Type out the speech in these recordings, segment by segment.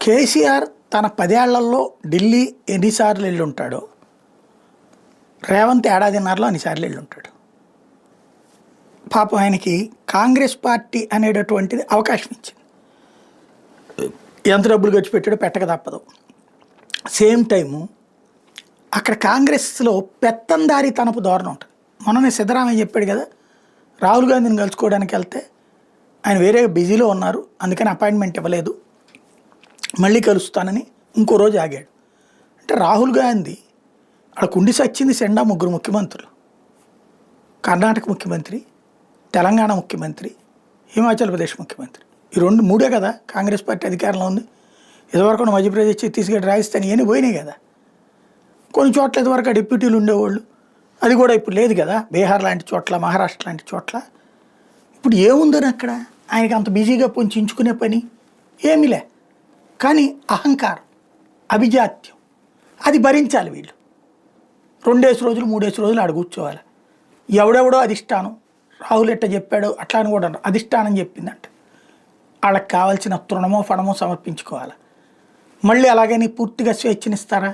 కేసీఆర్ తన 10 ఏళ్లలో ఢిల్లీ ఎన్నిసార్లు వెళ్ళి ఉంటాడో రేవంత్ ఏడాదిన్నరలో అన్నిసార్లు వెళ్ళి ఉంటాడు. పాపం ఆయనకి కాంగ్రెస్ పార్టీ అనేటటువంటిది అవకాశం ఇచ్చింది. ఎంత డబ్బులు ఖర్చు పెట్టాడో పెట్టక తప్పదు. సేమ్ టైము అక్కడ కాంగ్రెస్లో పెత్తందారి తనపు ధోరణి ఉంటుంది. మొన్ననే సిద్ధరామయ్య చెప్పాడు కదా, రాహుల్ గాంధీని కలుసుకోవడానికి వెళ్తే ఆయన వేరే బిజీలో ఉన్నారు, అందుకని అపాయింట్మెంట్ ఇవ్వలేదు, మళ్ళీ కలుస్తానని ఇంకో రోజు ఆగాడు. అంటే రాహుల్ గాంధీ అక్కడ కుండి సచ్చింది సెండా 3 ముఖ్యమంత్రులు, కర్ణాటక ముఖ్యమంత్రి, తెలంగాణ ముఖ్యమంత్రి, హిమాచల్ ప్రదేశ్ ముఖ్యమంత్రి. ఈ మూడే కదా కాంగ్రెస్ పార్టీ అధికారంలో ఉంది. ఇదివరకు మధ్యప్రదేశ్, ఛత్తీస్గఢ్, రాజస్థాన్ ఇవన్నీ పోయినాయి కదా. కొన్ని చోట్ల ఇదివరకు డిప్యూటీలు ఉండేవాళ్ళు, అది కూడా ఇప్పుడు లేదు కదా. బీహార్ లాంటి చోట్ల, మహారాష్ట్ర లాంటి చోట్ల ఇప్పుడు ఏముందని అక్కడ ఆయనకి అంత బిజీగా పొంచుకునే పని ఏమీలే. కానీ అహంకారం, అభిజాత్యం అది భరించాలి వీళ్ళు. 2 రోజులు 3 రోజులు ఆడ కూర్చోవాలి. ఎవడెవడో అధిష్టానం, రాహుల్ ఎట్ట చెప్పాడు అట్లా అని కూడా అధిష్టానం చెప్పిందంట, వాళ్ళకి కావాల్సిన తృణమో ఫణమో సమర్పించుకోవాలి. మళ్ళీ అలాగని పూర్తిగా స్వేచ్ఛనిస్తారా?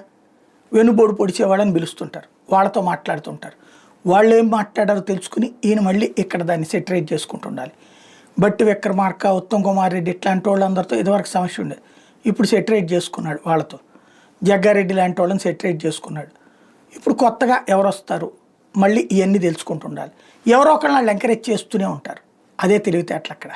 వెనుబోడు పొడిచేవాళ్ళని పిలుస్తుంటారు, వాళ్ళతో మాట్లాడుతుంటారు. వాళ్ళు ఏం మాట్లాడారో తెలుసుకుని ఈయన మళ్ళీ ఇక్కడ దాన్ని సెటరేట్ చేసుకుంటుండాలి. బట్టి విక్రమార్క, ఉత్తమ్ కుమార్ రెడ్డి ఇట్లాంటి వాళ్ళందరితో ఇదివరకు సమస్య ఉండేది, ఇప్పుడు సెటరేట్ చేసుకున్నాడు. వాళ్ళతో జగ్గారెడ్డి లాంటి వాళ్ళని సెటరేట్ చేసుకున్నాడు. ఇప్పుడు కొత్తగా ఎవరు వస్తారు మళ్ళీ ఇవన్నీ తెలుసుకుంటుండాలి. ఎవరో ఒకళ్ళు వాళ్ళు ఎంకరేజ్ చేస్తూనే ఉంటారు. అదే తెలివితేటలు అక్కడ.